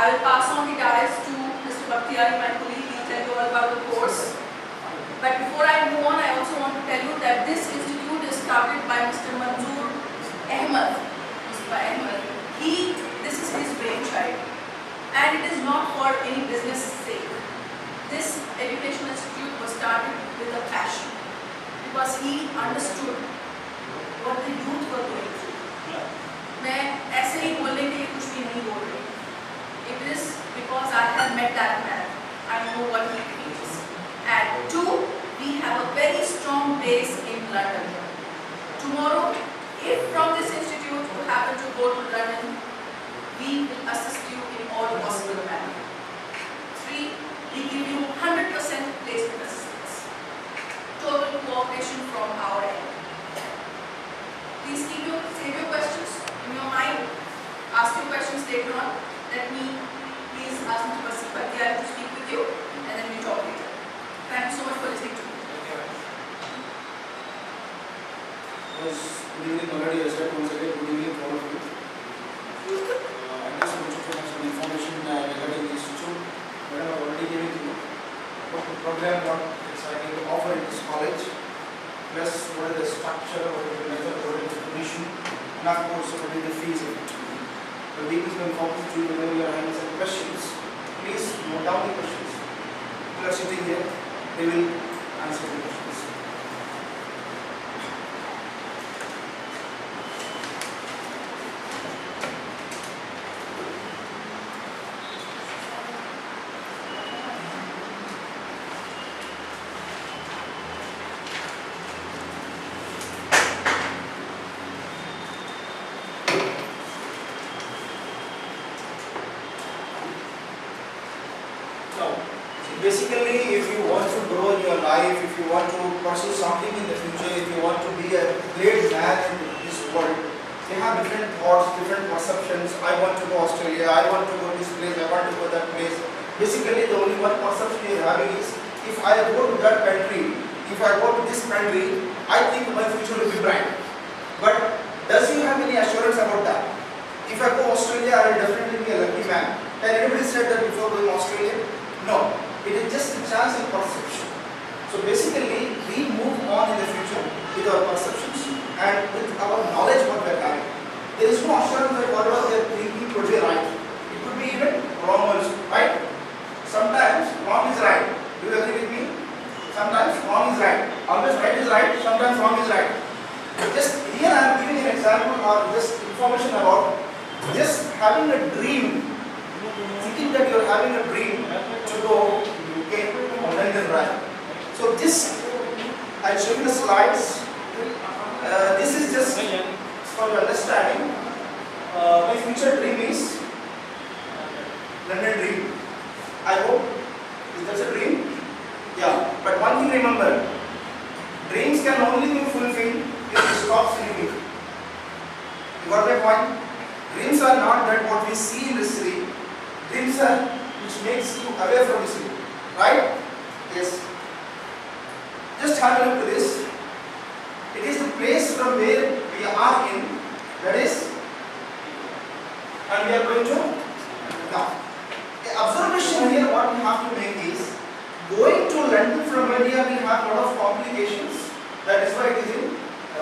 I will pass on the dais to Mr. Bakhtiyari, my colleague. He will tell you all about the course. But before I move on, I also want to tell you that this institute is started by Mr. Manzoor Ahmed. Mr. Ahmed. This is his brainchild. And it is not for any business sake. This educational institute was started with a passion. Because he understood what the youth were going through. मैं ऐसे ही बोलने के लिए कुछ भी नहीं बोल रही. It is because I have met that man. I know what he feels. And two, we have a very strong base in London. Tomorrow, if from this institute you happen to go to London, we will assist you in all possible manner. Three, we give you 100% placement assistance. Total cooperation from our end. Please save your questions in your mind. Ask your questions later on. Let me please ask Mr. Bakhtiyari to speak with you, and then we talk later. Thank you so much for listening to me. Good evening already. I said once again, good evening all of you. I just want to provide some information regarding the institute. Madam, I already given to you about the program, what exactly we offer in this college, plus what is the structure, what is the method, what is the commission, and of course what is the fees of it. The week is going forward to you whenever you are having some questions. Please note down the questions. People are sitting here, they will answer the questions. Basically, if you want to grow in your life, if you want to pursue something in the future, if you want to be a great man in this world, they have different thoughts, different perceptions. I want to go Australia, I want to go this place, I want to go that place. Basically, the only one perception you are having is, if I go to that country, if I go to this country, I think my future will be bright. But does you have any assurance about that? If I go Australia, I will definitely be a lucky man. Can anybody said that before going Australia? No. It is just a chance and perception. So basically, we move on in the future with our perceptions and with our knowledge what we are having. There is no assurance that whatever they are thinking could be right. It could be even wrong also, right? Sometimes wrong is right. Do you agree with me? Sometimes wrong is right. Always right is right, sometimes wrong is right. Just here I am giving an example or just information about just having a dream, thinking that you are having a dream to go UK or London, right? So this, I'll show you the slides. This is just for your understanding. My future dream is London dream. I hope that's a dream. Yeah, but one thing remember, dreams can only be fulfilled if you stop sleeping. You got my point? Dreams are not that what we see in the city. Dreams are which makes you away from the city. Right? Yes. Just have a look at this. It is the place from where we are in. That is, and we are going to now. The observation here, what we have to make is, going to London from India will have a lot of complications. That is why it is in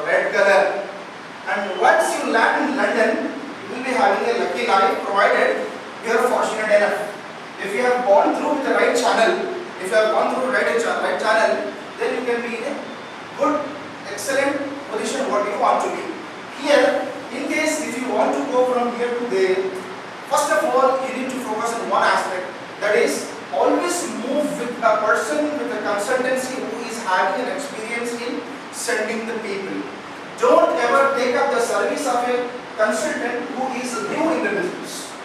red color. And once you land in London, you will be having a lucky life, provided you are fortunate enough. If you have gone through with the right channel, if you have gone through the right channel, then you can be in a good, excellent position what you want to be. Here, in case if you want to go from here to there, first of all, you need to focus on one aspect. That is, always move with a person with a consultancy who is having an experience in sending the people. Don't ever take up the service of a consultant who is new in the business.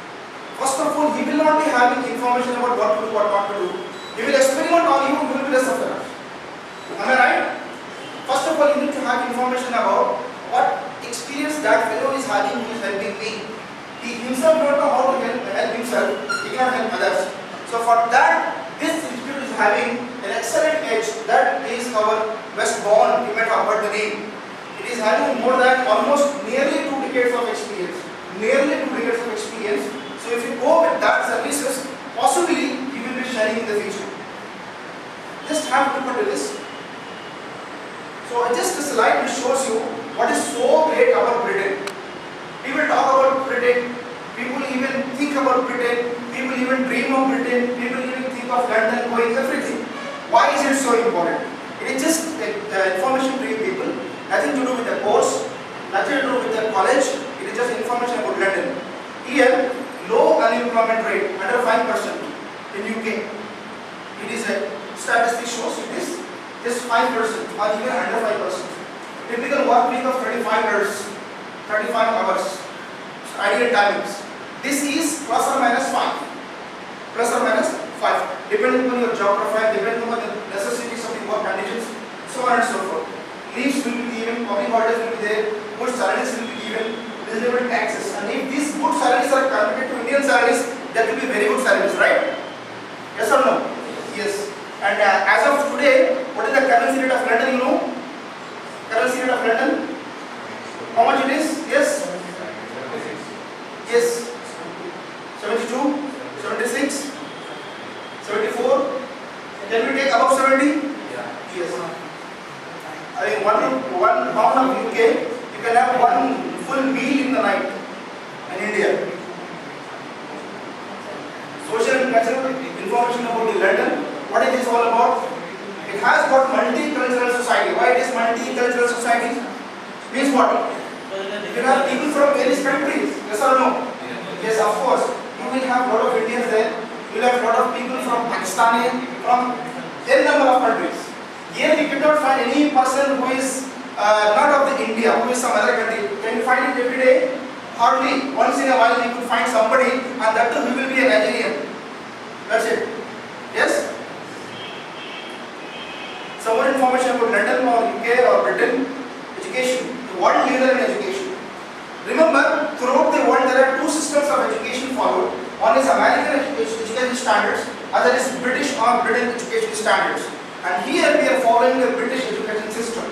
First of all, he will not be having information about what to do, what not to do. He will experiment on you, you will be the sufferer. Am I right? First of all, you need to have information about what experience that fellow is having who is helping me. He himself don't know how to help himself, he cannot help others. So for that, this institute is having an excellent edge. That is our Westbourne, you might have heard the name. It is having more than almost nearly 2 decades of experience. Nearly 2 decades of experience. So if you go with that services, possibly you will be sharing in the future. Just have to look at this. So just a slide which shows you what is so great about Britain. People talk about Britain, people even think about Britain, people even dream of Britain, people even think of London, going everything. Why is it so important? It is just information to you people, nothing to do with the course, nothing to do with the college, it is just information about London. Here, low unemployment rate, under 5% in UK. It is a statistic shows it is just 5% or even under 5%. Typical work week of 35 hours, ideal timings. This is plus or minus 5. Plus or minus 5. Depending on your job profile, depending on the necessities of the work conditions, so on and so forth. Leaves will be given, public holidays will be there, good salaries will be given, reasonable taxes. And if these good salaries are compared to Indian salaries, that will be very good salaries, right? Yes or no? Yes. And as of today, what is the currency rate of London, you know? Currency rate of London? How much it is? Yes? Yes. 72? 76? 74? Can we take above 70? Yes. I mean, one pound of UK, you can have one full meal in the night in India. Social and cultural information about the London. What is this all about? It has got multicultural society. Why it is multicultural society? Means what? You have people from various countries. Yes or no? Yes, of course. You will have a lot of Indians there. You will have a lot of people from Pakistan, from n number of countries. Here we cannot find any person who is not of the India, who is some other country. Can you find it every day? Hardly. Once in a while you could find somebody, and that too he will be a Nigerian. That's it. Yes? Some more information about London or UK or Britain. Education. The world leader in education. Remember, throughout the world there are two systems of education followed. One is American education standards, other is British or Britain education standards. And here we are following the British education system.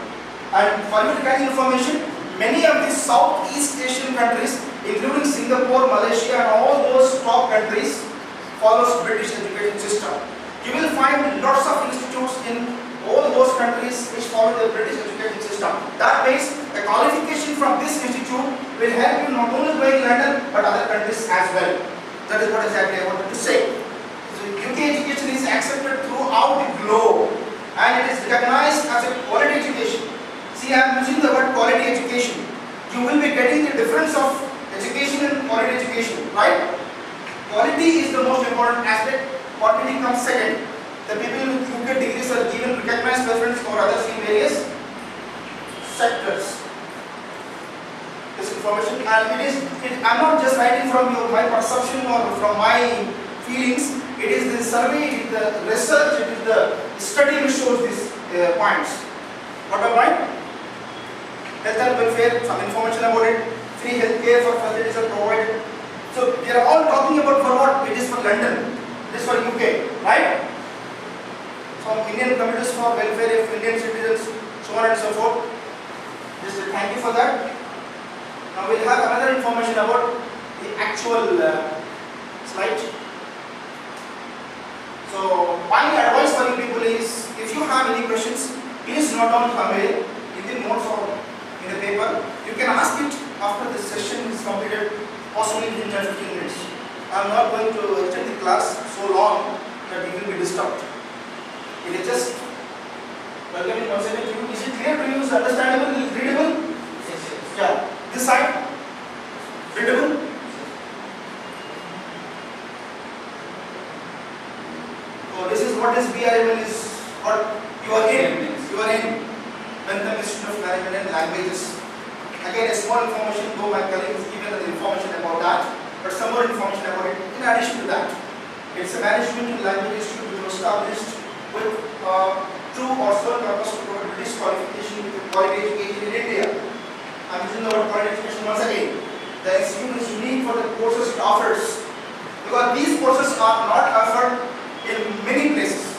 And for you to get information, many of these Southeast Asian countries, including Singapore, Malaysia and all those top countries, follows British education system. You will find lots of institutes in all those countries which follow the British education system. That means a qualification from this institute will help you not only going to London but other countries as well. That is what exactly I wanted to say. So UK education is accepted throughout the globe and it is recognized as a quality education. See, I am using the word quality education. You will be getting the difference of education and quality education, right? Quality is the most important aspect, quantity comes second. The people with UK degrees are given recognized preference for others in various sectors. This information, and I am not just writing from my perception or from my feelings, it is the survey, it is the research, it is the study which shows these points. Bottom line, health and welfare, some information about it, free health care for facilities are provided. So we are all talking about for what? It is for London, it is for UK, right? From Indian committees for welfare of Indian citizens, so on and so forth. Just thank you for that. Now we'll have another information about the actual slide. So my advice for you people is, if you have any questions, please note down somewhere in the notes or in the paper. You can ask it after the session is completed, possibly within 10-15 minutes. I am not going to extend the class so long that you will be disturbed. It is just welcoming once again to you. Is it clear to you? Is it understandable? Is it readable? Yes. Yeah. This side? Readable? So this is what this BRML is. What you are in. You are in Bentham Institute of Management and Languages. Again, a small information, though my colleague has given the information about that, but some more information about it in addition to that. It's a management and language institute which was established with true or sole purpose to provide British qualification with quality education in India. I am using the word quality education once again. The institute is unique for the courses it offers because these courses are not offered in many places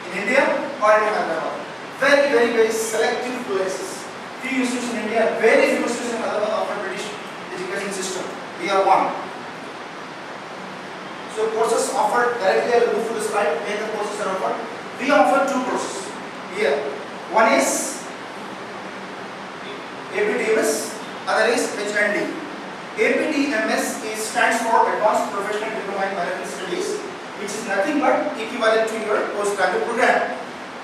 in India or in Hyderabad. Very selective places. Few institutions in India, very few institutions in Hyderabad offer British education system. We are one. So courses offered directly, I will move to the slide where the courses are offered. We offer two courses here. One is APDMS, other is HND. APDMS stands for Advanced Professional Diploma in Management Studies, which is nothing but equivalent to your postgraduate program,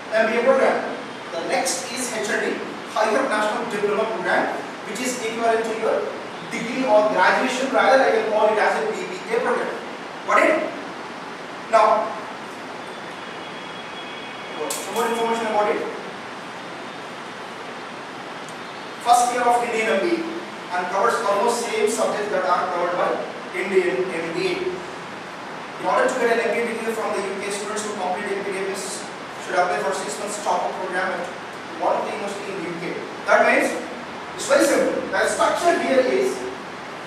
MBA program. The next is HND, Higher National Diploma Program, which is equivalent to your degree or graduation, rather I can call it as a BBA program. Got it? Now, some more information about it. First year of Indian MBA and covers almost same subjects that are covered by Indian MBA. In order to get an MBA degree from the UK, students who complete APDMS should apply for 6 months top-up program at one of the university in the UK. That means it's very simple. The structure here is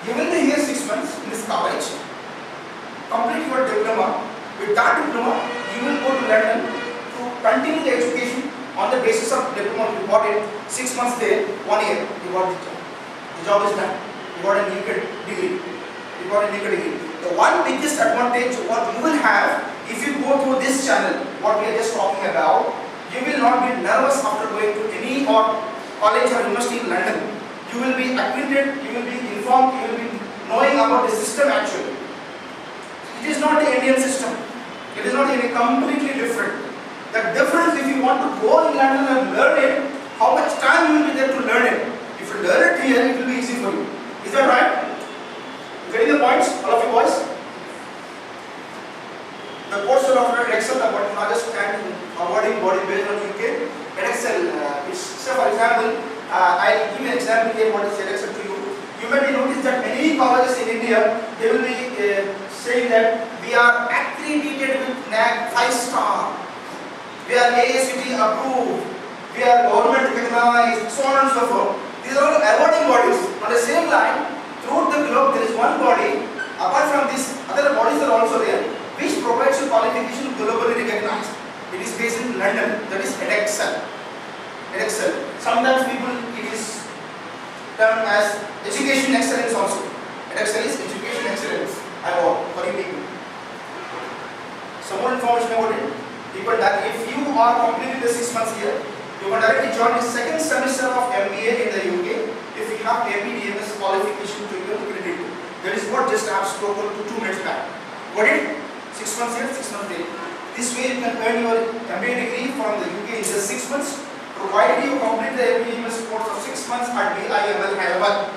you will be here 6 months in this college, complete your diploma. With that diploma, you will go to London to continue the education on the basis of diploma you got it. 6 months there, 1 year, you got the job. The job is done. You got a naked degree. You got a naked degree. The one biggest advantage what you will have if you go through this channel, what we are just talking about, you will not be nervous after going to any college or university in London. You will be acquainted, you will be informed, you will be knowing about the system actually. It is not the Indian system. It is not any completely different. The difference, if you want to go in London and learn it, how much time you will be there to learn it. If you learn it here, it will be easy for you. Is that right? Getting the points, all of you boys? The course will offer Excel, the largest and awarding body based on UK. Excel, say for example, I'll give you an example here what is Excel to you. You may notice that many colleges in India, they will be saying that we are accredited with NAC 5-star. We are AACT approved. We are government recognized, so on and so forth. These are all awarding bodies. On the same line, throughout the globe, there is one body. Apart from this, other bodies are also there, which provides you qualification globally recognized. It is based in London. That is Excel. Excel. Sometimes people it is termed as education excellence also. Excel is education excellence award for you people. Some more information about it. People that if you are completing the 6 months here, you can directly join the second semester of MBA in the UK if you have APDMS qualification to your credit. That is what just I have spoken to 2 minutes back. Got it? 6 months here, 6 months there. This way you can earn your MBA degree from the UK in just 6 months, provided you complete the APDMS course of 6 months at BIML Hyderabad.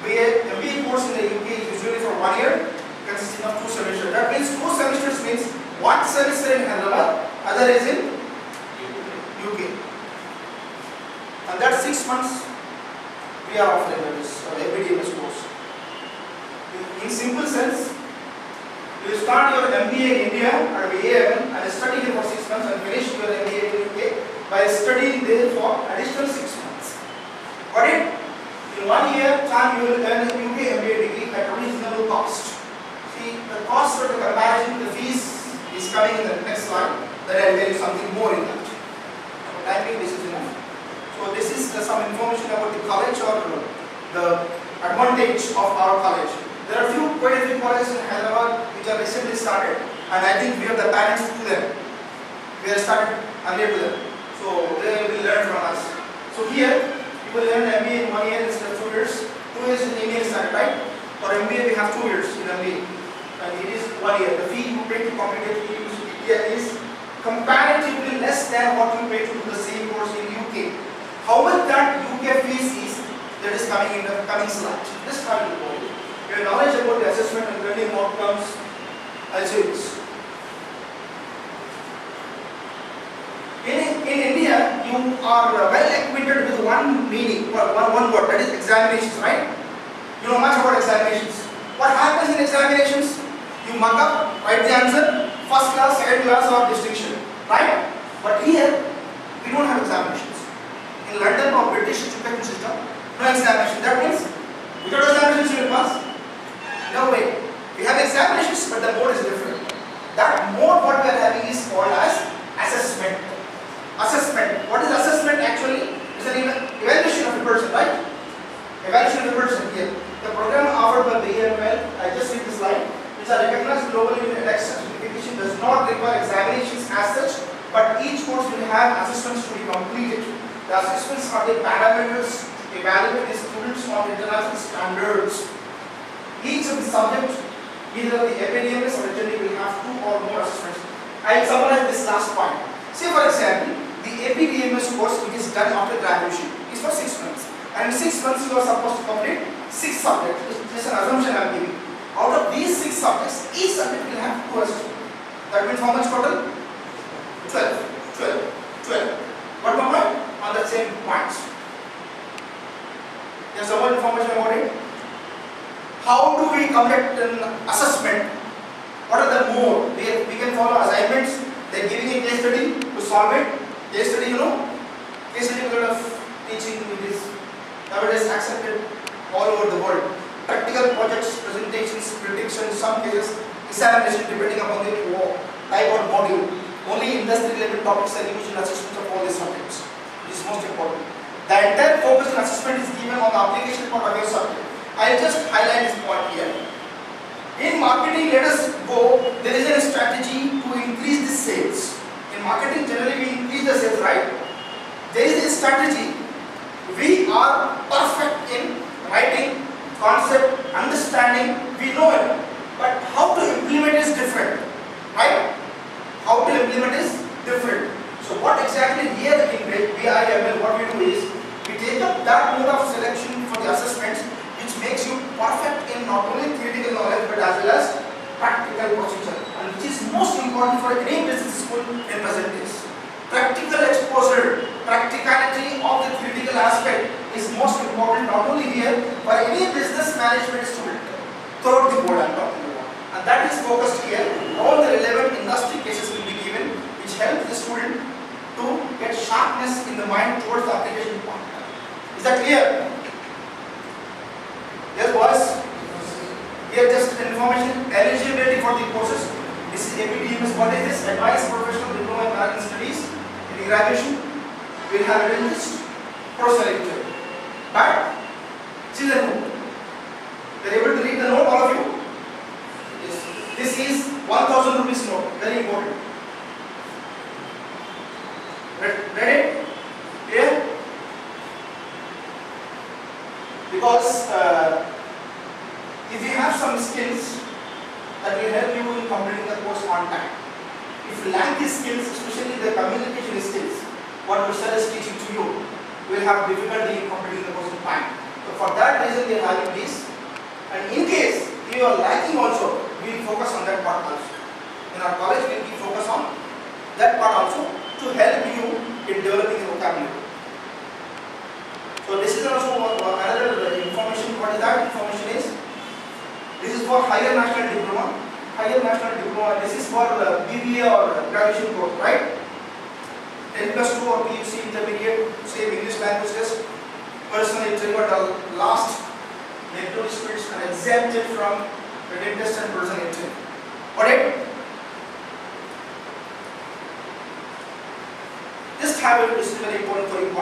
MBA course in the UK is usually for 1 year, consisting of 2 semesters. That means 2 semesters means 1 semester in Hyderabad, other is in UK. And that 6 months we are offering this APDMS course. In simple sense, you start your MBA in India at BIML and study here for 6 months and finish your MBA in UK by studying there for additional 6 months. Got it? In 1 year time you will earn a UK MBA degree at a reasonable cost. See, the cost for the comparison, the fees is coming in the next slide. That I will tell you something more in that. For time being, this is enough. So this is some information about the college or the advantage of our college. There are quite a few colleges in Hyderabad which are recently started, and I think we are the parents to them. We are started earlier to them, so they will learn from us. So here you will learn MBA in 1 year instead of 2 years. 2 years in Indian standard, right? For MBA we have 2 years in MBA, and it is 1 year. The fee you pay to complete the India is comparatively less than what you pay to do the same course in UK. How much that UK fees is, that is coming in the coming slide. This time will go. Your knowledge about the assessment and learning outcomes, I'll say this. In India, you are well acquainted with one meaning, one word, that is examinations, right? You know much about examinations. What happens in examinations? You mark up, write the answer, first class, second class or distinction, right? But here, we don't have examinations. In London or British education system, no examination. That means, without examinations you will pass. No way. We have examinations, but the mode is different. That mode what we are having is called as assessment. Assessment. What is assessment actually? It's an evaluation of a person, right? Evaluation of a person here. The program offered by the BIML, I just read the slide, which are recognized globally in to be completed. The assessments are the parameters to evaluate the students on international standards. Each of the subjects, either the epidemics or generally will have 2 or more assessments. I will summarize this last point. Say for example, the APDMS course which is done after graduation is for 6 months. And in 6 months you are supposed to complete 6 subjects. This is an assumption I am giving. Out of these 6 subjects, each subject will have 2 assessments. That means how much total? 12. What more point? On the same points. There is some more information about it. How do we conduct an assessment? What are the mode? We can follow assignments. They are giving a case study to solve it. Case study, case study method of teaching is nowadays accepted all over the world. Practical projects, presentations, predictions, some cases examination depending upon the type or module. Only industry level topics are used in assessment of all these subjects. This is most important. The entire focus on assessment is given on the application part of your subject. I will just highlight this point here. In marketing, let us go, there is a strategy to increase the sales. In marketing, generally we increase the sales, right? There is a strategy. We are perfect in writing, concept, understanding, we know it. But how to implement is different, right? How to implement is different. So what exactly here in VIML, what we do is, we take up that mode of selection for the assessments which makes you perfect in not only theoretical knowledge but as well as practical procedure, and which is most important for any business school in present days. Practical exposure, practicality of the theoretical aspect is most important not only here for any business management student throughout the board I am talking about. And that is focused here. All the relevant industry cases will be given which help the student to get sharpness in the mind towards the application part. Is that clear? Yes, boys? Here just information, eligibility for the courses. This is APDMS. What is this? Advanced Professional Diploma in Management Studies. In graduation, we will have it in this pro-selected. But, see the note. You are able to read the note, all of you? Yes. This is 1000 rupees note. Very important. Read it? Clear? Because if you have some skills that will help you in completing the course on time. If you lack these skills, especially the communication skills, what the sir is teaching to you, you will have difficulty in completing the course on time. So for that reason, we are having this. And in case you are lacking also, we will focus on that part also. In our college, we will focus on that part also to help you in developing the vocabulary. So this is also another information. What is that information is? This is for higher national diploma. Higher national diploma. This is for BBA or graduation course, right? 10+2 or PUC intermediate, same English language test. Personal interview at the last. Negative students are exempted from written test and personal interview. Got it? Just have it. This is very important for you.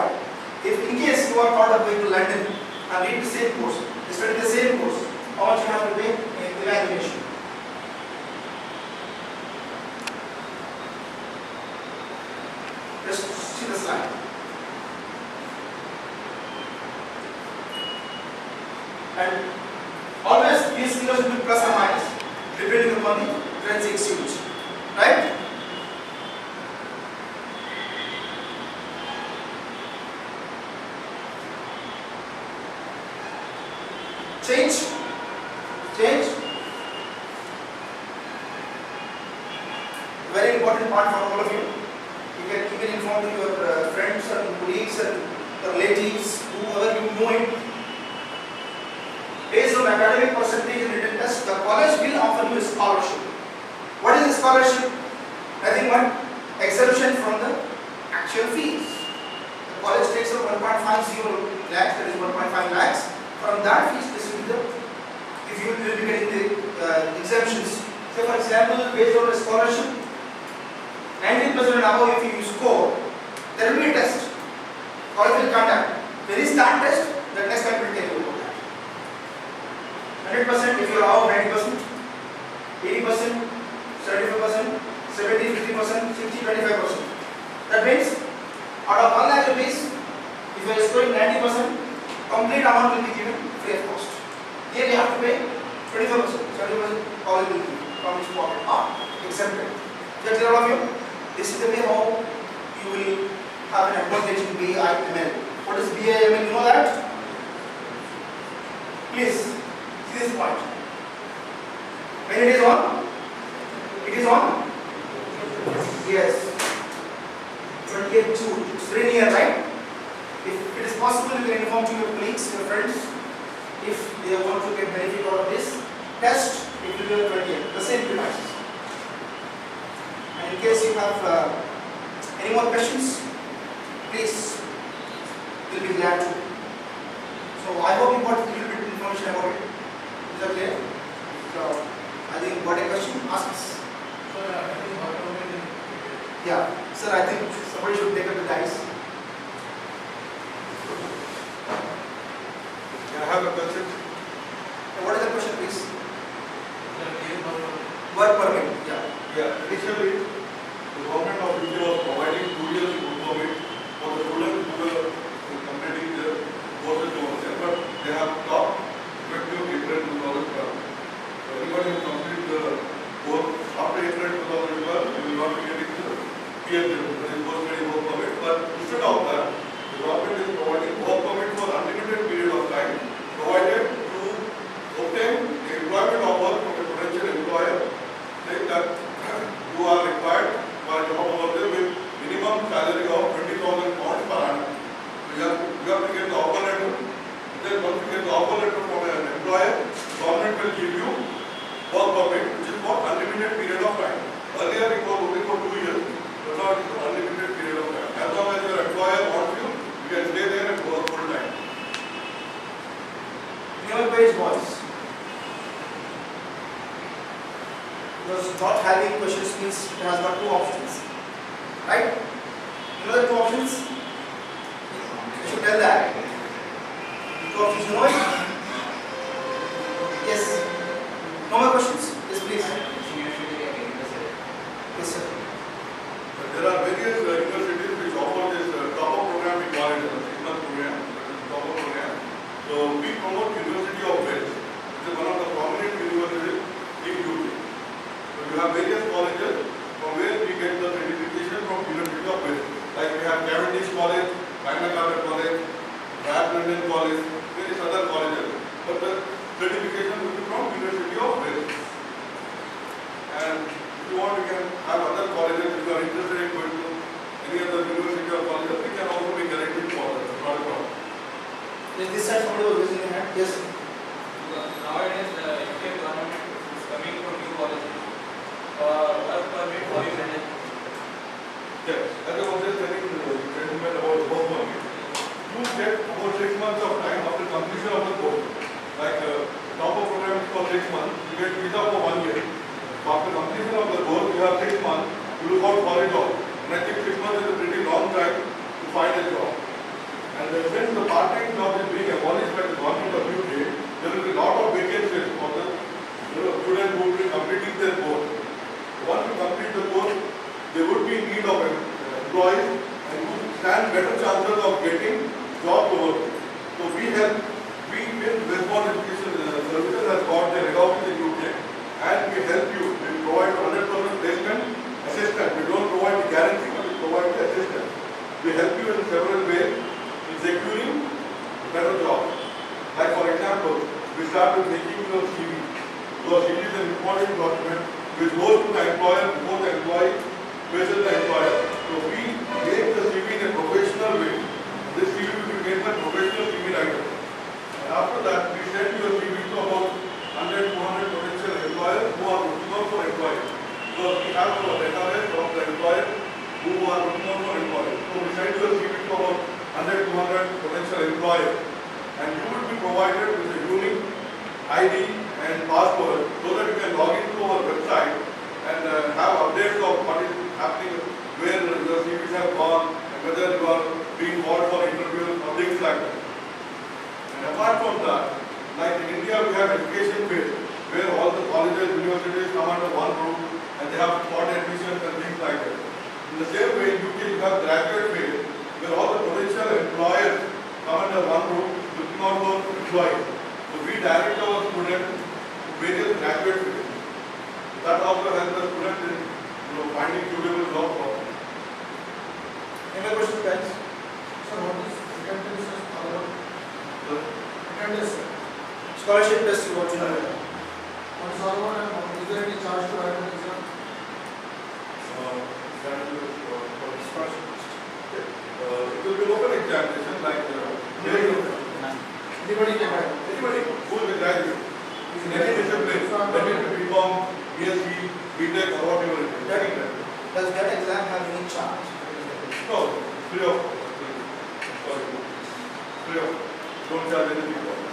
If in case you are thought of going to London and read the same course, study the same course, how much you have to pay in evaluation? Just see the slide. And always these figures will be plus or minus depending upon the forensics used. Right? Change. Very important part for all of you. You can even inform to your friends and colleagues and relatives, whoever you know it. Based on academic percentage in written test, the college will offer you a scholarship. What is a scholarship? Nothing but exemption from the actual fees. The college takes up 1.50 lakhs, that is 1.5 lakhs. From that fees, this will be the, if you will be getting the exemptions. Say for example, based on a scholarship, 90% and above if you score, there will be a test. College will conduct. When is that test? The test can be taken over that. 100% if you are above 90%, 80%, 75%, 70, 50%, 60, 25%. That means out rupees. If you are scoring 90%, complete amount will be given free of cost. Here you have to pay 25%, 70% college will give from its pocket or exempted. Is that clear all of you? This is the way how you will have an application BIML. What is BIML? You know that? Please see this point. When it is on? It is on? Yes. 28 June. It's very near, right? If it is possible, you can inform to your colleagues, your friends, if they want to get benefit out of this test, it will be on 28th, the same premises. And in case you have any more questions, please, we'll be glad to. So I hope you got a little bit information about it. Is that clear? So I think got a question? Ask us. Yeah, sir, I think somebody should take up the dice. I have a question. What is the question, please? Work permit. Yeah. Yeah. Initially, the government of India was providing 2 years work permit for the students who were completing their courses over there, but they have stopped effective April 2012. So anybody who completes the course after April 2012, they will not be getting the PhD, that is post-study work permit. But instead of that, the government is providing work permit for unlimited period of time, provided to obtain the employment offer from a potential employer, saying that you are required for a job over there with minimum salary of 20,000 pounds per annum. So you have to get the offer letter. Then once you get the offer letter from an employer, government will give you work permit, which is for unlimited period of time. Earlier it was only for 2 years, but now it is for unlimited period of time. As long as your employer wants you, you can stay there and work full time. Nearby voice. Because not having questions means it has got 2 options. Right? You know the 2 options? You should tell that. 2 options, you know it? Yes. No more questions? Yes, please. Yes, sir. There are various universities which offer this top-up program, we call it a 6-month program, top-up program. So we promote University of Wales, which is one of the prominent universities in UK. So you have various colleges from where we get the certification from University of Wales. Like we have Cavendish College, Magna Carta College, London College, various other colleges. But the certification will be from University of Wales. And if you want, you can have other colleges. If you are interested in going to any other university or college, we can also be connected to others. Not a problem. Is this side somebody was raising a hand? Yes. Nowadays, the UK government is coming from new colleges. Work permit for human. Yes, as I was just telling the gentleman about work permit, you get about 6 months of time after completion of the course. Like top-up program is for 6 months, you get visa for 1 year. After completion of the course, you have 6 months, you look out for a job. And I think 6 months is a pretty long time to find a job. And since the part-time job is being abolished by the government of UK, there will be a lot of vacancies for the students who will be completing their course. Once you complete the course, they would be in need of employees and you stand better chances of getting job over. So we in Westbourne Education Services has got their head office in UK and we help you. We provide 100% placement assistance. We don't provide the guarantee, but we provide the assistance. We help you in several ways in securing better jobs. Like for example, we start with making your CV. Your CV is an important document which goes to the employer before the employee faces the employer. So we make the CV in a professional way. This CV will be made by professional CV writer. And after that, we send your CV to about 100, 200 potential employers who are looking out for employees. So we have our database from the employers who are looking out for employees. So we send your CV to about 100, 200 potential employers. And you will be provided with a unique ID and password so that you can log into our website and have updates of what is happening, where your CVs have gone, and whether you are being called for interviews or things like that. And apart from that, like in India we have education phase, where all the colleges, universities come under one roof and they have spot admissions and things like that. In the same way in UK you have graduate phase, where all the potential Scholarship test you want to know. What is all about and is there any charge to write an exam? It will be local examination like Anybody can write. anybody who will graduate in any discipline, whether it be BCom, BSc, BTech or whatever it is. Does that exam have any charge? No, free of cost. Sorry. Free of cost. Don't charge anything for that.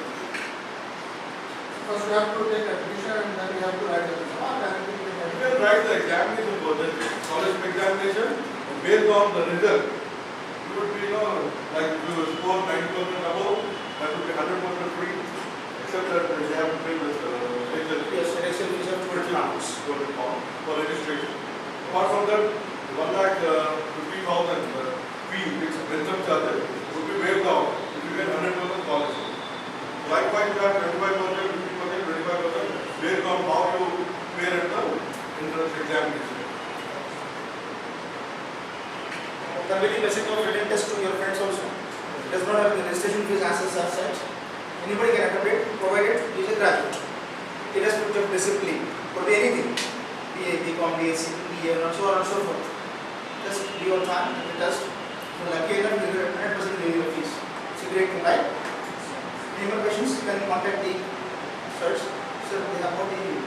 First we have to take admission and then we have to write an exam. Or directly we can You can write the examination for the scholarship examination and based on the result. You would be, like if you score 90% above, that would be 100% free, except that you have to pay with Yes, selection fees of 20 pounds. for registration. Apart from that, 1,50,000 fee, which rental charges, would be waived out if you get 100% scholarship. Likewise, you have 25%, 50%, 25% based on how you pay at the entrance examination. Conveying basic of written test to your friends also. It does not have the registration fees as such. Anybody can attempt it, provided he is a graduate. Irrespective of discipline, could be anything. BA, BCom, BSc, BA, and so on and so forth. Just give your time and test. If you are lucky enough, you will get 100% waiver of fees. It's a great thing, right? Any more questions? You can contact the search. Sir, they have not been